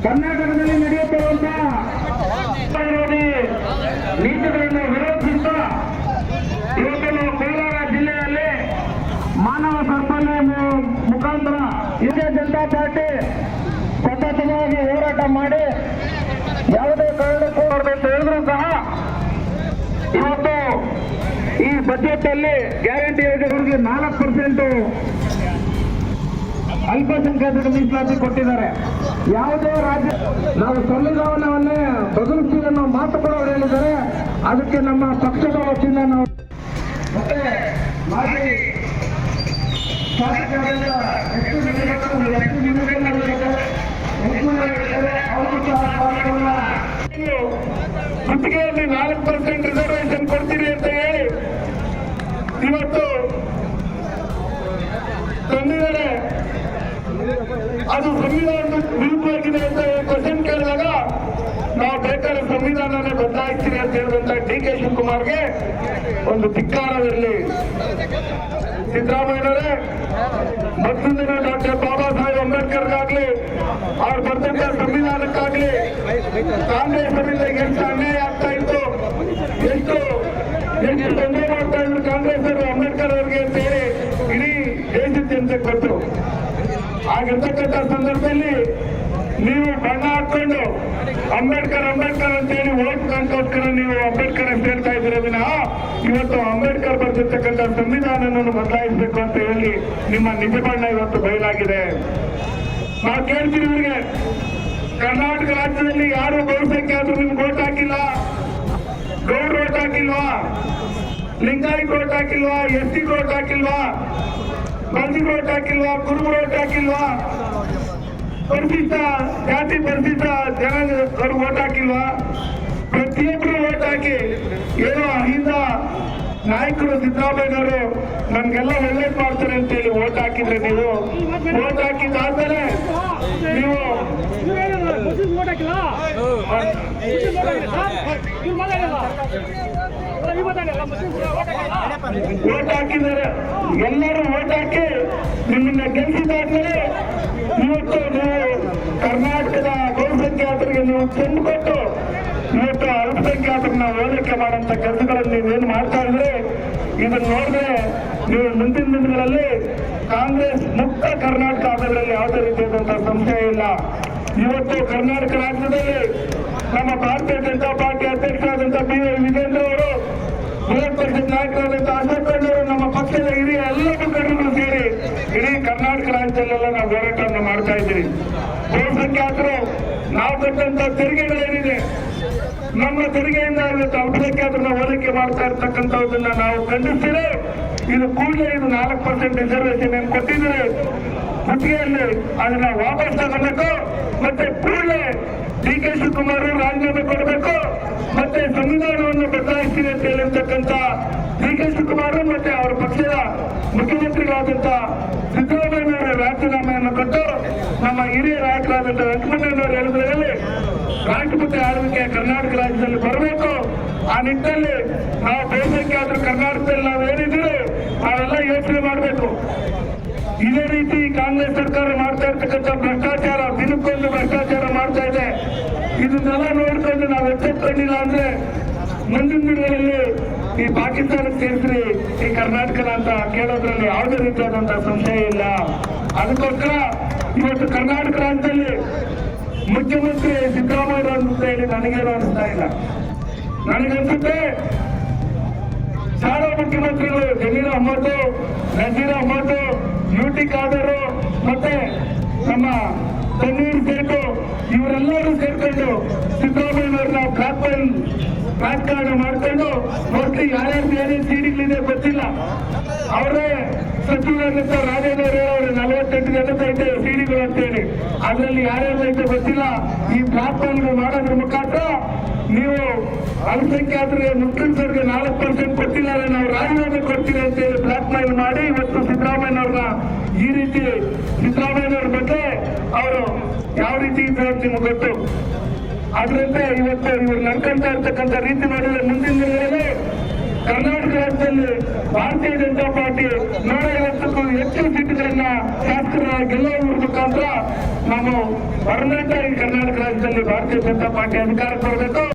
ಕರ್ನಾಟಕದಲ್ಲಿ ನಡೆಯುತ್ತಿರುವಂತಹ ನೀತಿಗಳನ್ನು ವಿರೋಧಿಸುತ್ತಾ ಇವತ್ತು ಕೋಲಾರ ಜಿಲ್ಲೆಯಲ್ಲಿ ಮಾನವ ಸಂಪನ್ಮೂಲ ಮುಖಾಂತರ ಇಂಡಿಯಾ ಜನತಾ ಪಾರ್ಟಿ ಸತತವಾಗಿ ಹೋರಾಟ ಮಾಡಿ ಯಾವುದೇ ಕಾರಣಕ್ಕೂ ಅಂತ ಹೇಳಿದ್ರು ಸಹ ಇವತ್ತು ಈ ಬಜೆಟ್ ಅಲ್ಲಿ ಗ್ಯಾರಂಟಿ ಯೋಜನೆಗಳಿಗೆ 4% ಅಲ್ಪಸಂಖ್ಯಾತರ ಮೀಸಲಾತಿ ಕೊಟ್ಟಿದ್ದಾರೆ. ಯಾವುದೇ ರಾಜ್ಯ ನಾವು ಸಂವಿಧಾನವನ್ನೇ ಬದಲಿಸ್ತೀವಿ ಅನ್ನೋ ಮಾತು ಕೂಡ ಅವರು ಹೇಳಿದ್ದಾರೆ. ಅದಕ್ಕೆ ನಮ್ಮ ಪಕ್ಷದ ವತಿಯಿಂದ ನಾವು ಮತ್ತೆ ಮಾಜಿ ಶಾಸಕರಾದ ಗುತ್ತಿಗೆಯಲ್ಲಿ 4% ರಿಸರ್ವೇಶನ್ ಕೊಡ್ತೀರಿ ಅಂತ ಹೇಳಿ ಇವತ್ತು ತಂದಿದ್ದಾರೆ. ಅದು ಸಂವಿಧಾನದ ವಿರುದ್ಧವಾಗಿದೆ ಅಂತ ಕ್ವಶನ್ ಕೇಳಿದಾಗ ನಾವು ಬೇಕಾದ್ರೆ ಸಂವಿಧಾನನೇ ಬದಲಾಯಿಸ್ತೀವಿ ಅಂತ ಹೇಳಿದಂತ DK ಶಿವಕುಮಾರ್ಗೆ ಒಂದು ಧಿಕ್ಕಾರವಿರಲಿ. ಸಿದ್ದರಾಮಯ್ಯನವರೇ, ಮತ್ತೊಂದಿನ ಡಾಕ್ಟರ್ ಬಾಬಾ ಸಾಹೇಬ್ ಅಂಬೇಡ್ಕರ್ಗಾಗ್ಲಿ ಅವ್ರು ಬರ್ತಂತ ಸಂವಿಧಾನಕ್ಕಾಗ್ಲಿ ಕಾಂಗ್ರೆಸ್ನಿಂದ ಎಷ್ಟು ಅನ್ಯಾಯ ಆಗ್ತಾ ಇತ್ತು, ಎಷ್ಟು ತೊಂದರೆ ಮಾಡ್ತಾ ಇದ್ರು ಕಾಂಗ್ರೆಸ್ ಅವರು ಅಂಬೇಡ್ಕರ್ ಅವರಿಗೆ ಅಂತ ಹೇಳಿ ಇಡೀ ದೇಶದ ಜನತೆಗೆ ಗೊತ್ತು. ಆಗಿರ್ತಕ್ಕಂಥ ಸಂದರ್ಭದಲ್ಲಿ ನೀವು ಬಣ್ಣ ಹಾಕೊಂಡು ಅಂಬೇಡ್ಕರ್ ಅಂಬೇಡ್ಕರ್ ಅಂತ ಹೇಳಿ ಓಟ್ ಕಾಣ್ಕೋಸ್ಕರ ನೀವು ಅಂಬೇಡ್ಕರ್ ಅಂತ ಹೇಳ್ತಾ ಇದ್ದೀರ ವಿನಃ ಇವತ್ತು ಅಂಬೇಡ್ಕರ್ ಬರ್ತಿರ್ತಕ್ಕಂಥ ಸಂವಿಧಾನವನ್ನು ಬದಲಾಯಿಸಬೇಕು ಅಂತ ಹೇಳಿ ನಿಮ್ಮ ನಿಜ ಬಣ್ಣ ಇವತ್ತು ಬಯಲಾಗಿದೆ. ನಾವು ಕೇಳ್ತೀವಿ ಇವರಿಗೆ, ಕರ್ನಾಟಕ ರಾಜ್ಯದಲ್ಲಿ ಯಾರು ಬಹುಸಂಖ್ಯಾತರು ನಿಮ್ಗೆ ಓಟ್ ಹಾಕಿಲ್ಲ, ಗೌಡ್ರು ಓಟ್ ಹಾಕಿಲ್ವಾ, ಲಿಂಗಾಯತ್ ಓಟ್ ಹಾಕಿಲ್ವಾ, SC ಓಟ್ ಹಾಕಿಲ್ವಾ, ಬಲ್ಜಿಗೆ ಓಟ್ ಹಾಕಿಲ್ವಾ, ಕುರುಬರು ಓಟ್ ಹಾಕಿಲ್ವಾ, ಪರಿಶಿಷ್ಟ ಜಾತಿ ಪರಿಶಿಷ್ಟ ಜನಾಂಗದವರು ಓಟ್ ಹಾಕಿಲ್ವಾ? ಪ್ರತಿಯೊಬ್ಬರು ಓಟ್ ಹಾಕಿ ಏನೋ ಅಹಿಂದ ನಾಯಕರು ಸಿದ್ದರಾಮಯ್ಯನವರು ನಮ್ಗೆಲ್ಲ ಒಳ್ಳೇದು ಮಾಡ್ತಾರೆ ಅಂತ ಹೇಳಿ ಓಟ್ ಹಾಕಿದ್ರೆ ನೀವು ಓಟ್ ಹಾಕಿದ್ದಾದ್ಮೇಲೆ ನೀವು ಓಟ್ ಹಾಕಿದ್ದಾರೆ. ಎಲ್ಲರೂ ಓಟ್ ಹಾಕಿ ನಿಮ್ಮನ್ನ ಗೆಲ್ಲಿಸಿದಾದ್ಮೇಲೆ ಇವತ್ತು ನೀವು ಕರ್ನಾಟಕದ ಬಹುಸಂಖ್ಯಾತರಿಗೆ ನೀವು ಚೆಂಡು ಕೊಟ್ಟು ಇವತ್ತು ಅಲ್ಪಸಂಖ್ಯಾತರನ್ನ ಹೋಲಿಕೆ ಮಾಡುವಂತ ಕೆಲಸಗಳನ್ನು ನೀವೇನು ಮಾಡ್ತಾ ಇದ್ರೆ ಇದನ್ನು ನೋಡಿದ್ರೆ ನೀವು ಮುಂದಿನ ದಿನಗಳಲ್ಲಿ ಕಾಂಗ್ರೆಸ್ ಮುಕ್ತ ಕರ್ನಾಟಕ ಆಗೋದ್ರಲ್ಲಿ ಯಾವುದೇ ರೀತಿಯಾದಂತಹ ಸಂಶಯ ಇಲ್ಲ. ಇವತ್ತು ಕರ್ನಾಟಕ ರಾಜ್ಯದಲ್ಲಿ ನಮ್ಮ ಭಾರತೀಯ ಜನತಾ ಪಾರ್ಟಿ ಅಧ್ಯಕ್ಷರಾದಂತಹ BY ವಿಜೇಂದ್ರ ಅವರು, ವಿರೋಧ ಪಕ್ಷದ ನಾಯಕರಾದಂಥ ಅಶೋಕ್ ಅವರು, ನಮ್ಮ ಪಕ್ಷದ ಹಿರಿಯ ಎಲ್ಲ ಮುಖಂಡರು ಸೇರಿ ಇಡೀ ಕರ್ನಾಟಕ ರಾಜ್ಯದಲ್ಲೆಲ್ಲ ನಾವು ಹೋರಾಟವನ್ನು ಮಾಡ್ತಾ ಇದ್ದೀವಿ. ಬಹುಸಂಖ್ಯಾತರು ನಾವು ಕೊಟ್ಟಂತ ತೆರಿಗೆಗಳೇನಿದೆ, ನಮ್ಮ ತೆರಿಗೆಯಿಂದ ಇವತ್ತು ಅಲ್ಪಸಂಖ್ಯಾತರನ್ನ ಹೋಲಿಕೆ ಮಾಡ್ತಾ ಇರ್ತಕ್ಕಂಥದ್ದನ್ನ ನಾವು ಖಂಡಿಸ್ತೀವಿ. ಇದು ಕೂಡಲೇ ಇದು 4% ರಿಸರ್ವೇಶನ್ ಏನು ಕೊಟ್ಟಿದ್ದೀರಿ ಗುತ್ತಿಗೆಯಲ್ಲಿ ಅದನ್ನ ವಾಪಸ್ ತಗೋಬೇಕು. ಮತ್ತೆ ಕೂಡಲೇ DK ಶಿವಕುಮಾರ್ ರಾಜೀನಾಮೆ ಕೊಡಬೇಕು. ಮತ್ತೆ ಸಂವಿಧಾನವನ್ನು ಬದಲಾಯಿಸ್ತೀನಿ ಅಂತ ಹೇಳಿರ್ತಕ್ಕಂಥ DK ಶಿವಕುಮಾರ್ ಮತ್ತೆ ಅವರ ಪಕ್ಷದ ಮುಖ್ಯಮಂತ್ರಿಗಳಾದಂಥ ಸಿದ್ದರಾಮಯ್ಯನವರ ರಾಜೀನಾಮೆಯನ್ನು ಕೊಟ್ಟು ನಮ್ಮ ಹಿರಿಯ ನಾಯಕರಾದಂಥ ವೆಂಕಟಣ್ಣನವರು ಹೇಳಿದ್ರಲ್ಲಿ ರಾಷ್ಟ್ರಪತಿ ಆಳ್ವಿಕೆ ಕರ್ನಾಟಕ ರಾಜ್ಯದಲ್ಲಿ ಬರಬೇಕು. ಆ ನಿಟ್ಟಿನಲ್ಲಿ ನಾವು ಬಹುಸಂಖ್ಯಾತರು ಕರ್ನಾಟಕದಲ್ಲಿ ನಾವು ಏನಿದ್ದೀವಿ ನಾವೆಲ್ಲ ಯೋಚನೆ ಮಾಡಬೇಕು. ಇದೇ ರೀತಿ ಕಾಂಗ್ರೆಸ್ ಸರ್ಕಾರ ಮಾಡ್ತಾ ಇರ್ತಕ್ಕಂಥ ಭ್ರಷ್ಟಾಚಾರ, ದಿನಕ್ಕೊಂದು ಭ್ರಷ್ಟಾಚಾರ ಮಾಡ್ತಾ ಇದೆ. ಇದನ್ನೆಲ್ಲ ನೋಡ್ಕೊಂಡು ನಾವು ಎಚ್ಚೆತ್ಕೊಂಡಿಲ್ಲ ಅಂದ್ರೆ ಮುಂದಿನ ದಿನಗಳಲ್ಲಿ ಈ ಪಾಕಿಸ್ತಾನಕ್ಕೆ ಸೇರಿಸ್ರಿ ಈ ಕರ್ನಾಟಕನ ಅಂತ ಕೇಳೋದ್ರಲ್ಲಿ ಯಾವುದೇ ರೀತಿಯಾದಂತಹ ಸಂಶಯ ಇಲ್ಲ. ಅದಕ್ಕೋಸ್ಕರ ಇವತ್ತು ಕರ್ನಾಟಕ ರಾಜ್ಯದಲ್ಲಿ ಮುಖ್ಯಮಂತ್ರಿ ಸಿದ್ದರಾಮಯ್ಯ ಅಂತ ಹೇಳಿ ನನಗೇನು ಅನಿಸ್ತಾ ಇಲ್ಲ. ನನಗನ್ಸುತ್ತೆ ಶಾಲಾ ಮುಖ್ಯಮಂತ್ರಿಗಳು ಜಮೀರ್ ಅಹಮದ್, ನಜೀರ್ ಅಹಮದ್, ಯುಟಿ ಖಾದರ್ ಮತ್ತೆ ನಮ್ಮ ತನ್ನೀರ್ ಸೇಟು ಇವರೆಲ್ಲರೂ ಸೇರ್ಕೊಂಡು ಸಿದ್ದರಾಮಯ್ಯವ್ರನ್ನ ಬ್ಲಾಕ್ಮೇಲ್ ರಾಜಕಾರಣ ಮಾಡ್ಕೊಂಡು ಮೋಸ್ಟ್ಲಿ ಯಾರ್ಯಾರು ಬೇರೆ ಸಿಡಿಗಳಿದೆ ಗೊತ್ತಿಲ್ಲ. ಅವರೇ ಸಚಿವರಾದಂತ ರಾಜೇಂದ್ರ ಅವರು 48 ಜನದೈತೆ ಸಿಡಿಗಳು ಅಂತೇಳಿ ಅದರಲ್ಲಿ ಯಾರ್ಯಾರೈತೆ ಗೊತ್ತಿಲ್ಲ. ಈ ಬ್ಲಾಕ್ಮೇಲ್ ಮಾಡೋದ್ರ ಮುಖಾಂತರ ನೀವು ಅಲ್ಪಸಂಖ್ಯಾತರಿಗೆ ಮುಸ್ಲಿಮ್ಸರಿಗೆ 4% ಕೊಟ್ಟಿಲ್ಲ, ನಾವು ರಾಜೀನಾಮೆ ಕೊಡ್ತೀವಿ ಅಂತೇಳಿ ಬ್ಲಾಕ್ಮೇಲ್ ಮಾಡಿ ಇವತ್ತು ಸಿದ್ದರಾಮಯ್ಯವ್ರನ್ನ ಈ ರೀತಿ ಸಿದ್ದರಾಮಯ್ಯವ್ರ ಬಗ್ಗೆ ಅವರು ಯಾವ ರೀತಿ ಇದ್ದಾರೆ ನಿಮ್ಗೆ ಗೊತ್ತು. ಆದ್ರಿಂದ ಇವತ್ತು ಇವ್ರು ನಡ್ಕೊಂತ ಇರ್ತಕ್ಕಂಥ ರೀತಿ ನೋಡಿದ್ರೆ ಮುಂದಿನ ದಿನಗಳಲ್ಲಿ ಕರ್ನಾಟಕ ರಾಜ್ಯದಲ್ಲಿ ಭಾರತೀಯ ಜನತಾ ಪಾರ್ಟಿ 150ಕ್ಕೂ ಹೆಚ್ಚು ಸೀಟುಗಳನ್ನ ಶಾಸಕರಾಗಿ ಗೆಲ್ಲುವ ಮುಖಾಂತರ ನಾವು ಪರ್ಮನೆಂಟ್ ಆಗಿ ಕರ್ನಾಟಕ ರಾಜ್ಯದಲ್ಲಿ ಭಾರತೀಯ ಜನತಾ ಪಾರ್ಟಿ ಅಧಿಕಾರಕ್ಕೆ ಬರಬೇಕು.